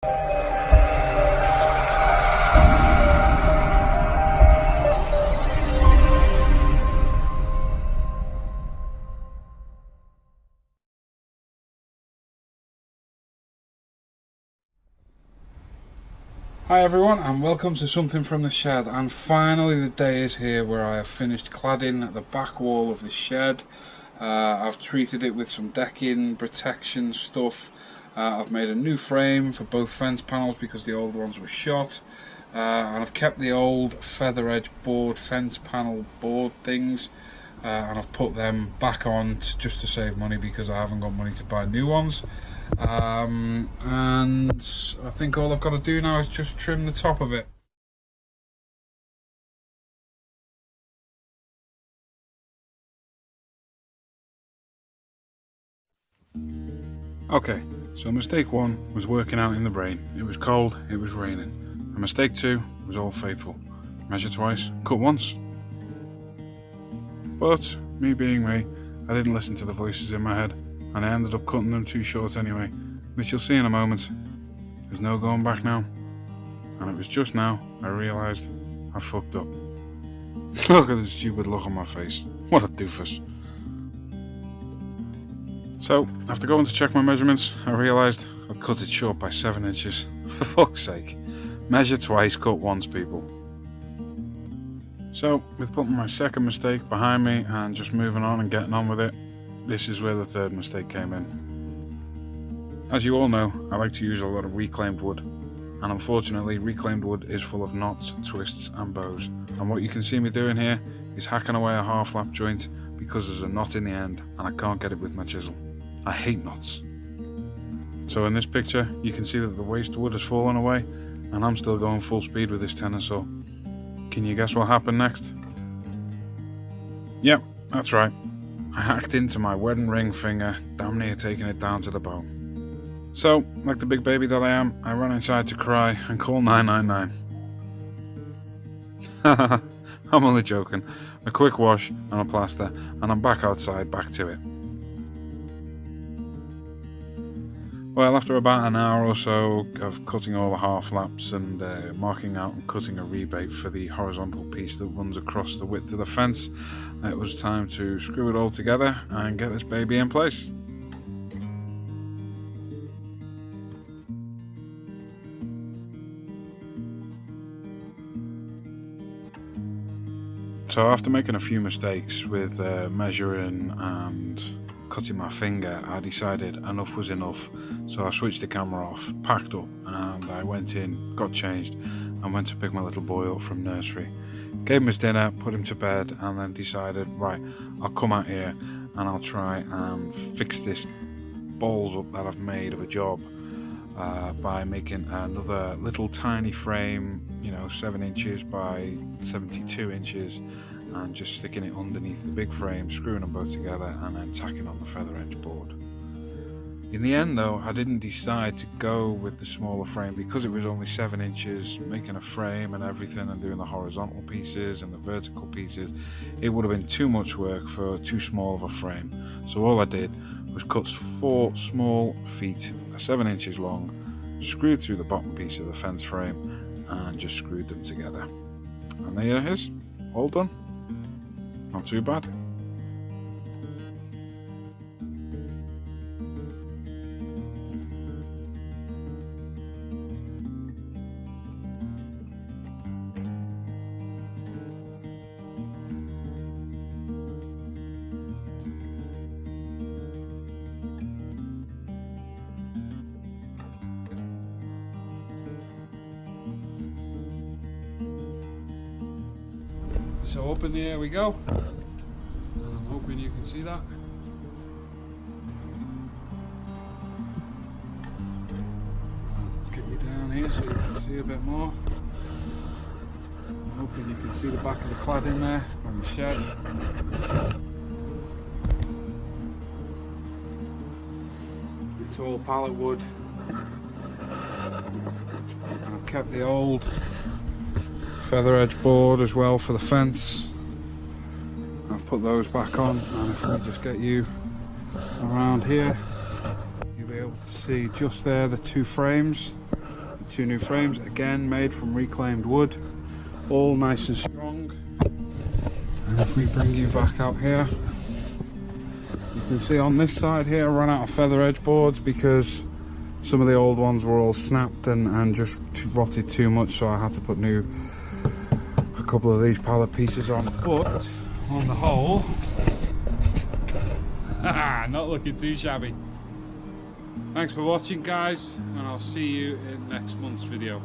Hi everyone, and welcome to Something from the Shed. And finally the day is here where I have finished cladding the back wall of the shed. I've treated it with some decking protection stuff. I've made a new frame for both fence panels because the old ones were shot, and I've kept the old feather edge board fence panel board things, and I've put them back on just to save money because I haven't got money to buy new ones. And I think all I've got to do now is just trim the top of it. Okay, so mistake 1 was working out in the rain. It was cold, it was raining. And mistake 2 was all faithful. Measure twice, cut once. But, me being me, I didn't listen to the voices in my head, and I ended up cutting them too short anyway, which you'll see in a moment. There's no going back now. And it was just now I realised I fucked up. Look at the stupid look on my face. What a doofus. So, after going to check my measurements, I realised I'd cut it short by 7 inches. For fuck's sake. Measure twice, cut once, people. So, with putting my second mistake behind me and just moving on and getting on with it, this is where the third mistake came in. As you all know, I like to use a lot of reclaimed wood, and unfortunately reclaimed wood is full of knots, twists and bows, and what you can see me doing here is hacking away a half lap joint because there's a knot in the end and I can't get it with my chisel. I hate knots. So in this picture you can see that the waste wood has fallen away and I'm still going full speed with this tenon saw. Can you guess what happened next? Yep, that's right. I hacked into my wedding ring finger, damn near taking it down to the bone. So, like the big baby that I am, I ran inside to cry and call 999. Haha, I'm only joking. A quick wash and a plaster, and I'm back outside, back to it. Well, after about an hour or so of cutting all the half laps and marking out and cutting a rebate for the horizontal piece that runs across the width of the fence, it was time to screw it all together and get this baby in place. So after making a few mistakes with measuring and cutting my finger, I decided enough was enough, so I switched the camera off, packed up, and I went in, got changed, and went to pick my little boy up from nursery. Gave him his dinner, put him to bed, and then decided, right, I'll come out here and I'll try and fix this balls up that I've made of a job by making another little tiny frame, 7 inches by 72 inches, and just sticking it underneath the big frame, screwing them both together, and then tacking on the feather edge board. In the end though, I didn't decide to go with the smaller frame because it was only 7 inches, making a frame and everything and doing the horizontal pieces and the vertical pieces. It would have been too much work for too small of a frame. So all I did was cut 4 small feet, 7 inches long, screwed through the bottom piece of the fence frame and just screwed them together. And there it is, all done. Not too bad. So up in the air we go, and I'm hoping you can see that. Let's get you down here so you can see a bit more. I'm hoping you can see the back of the cladding there on the shed. It's all pallet wood. And I've kept the old feather edge board as well for the fence. I've put those back on, and if we just get you around here, you'll be able to see just there the 2 frames. 2 new frames, again made from reclaimed wood, all nice and strong. And if we bring you back out here, you can see on this side here I ran out of feather edge boards because some of the old ones were all snapped and just rotted too much, so I had to put a couple of these pallet pieces on. But on the whole, not looking too shabby. Thanks for watching, guys, and I'll see you in next month's video.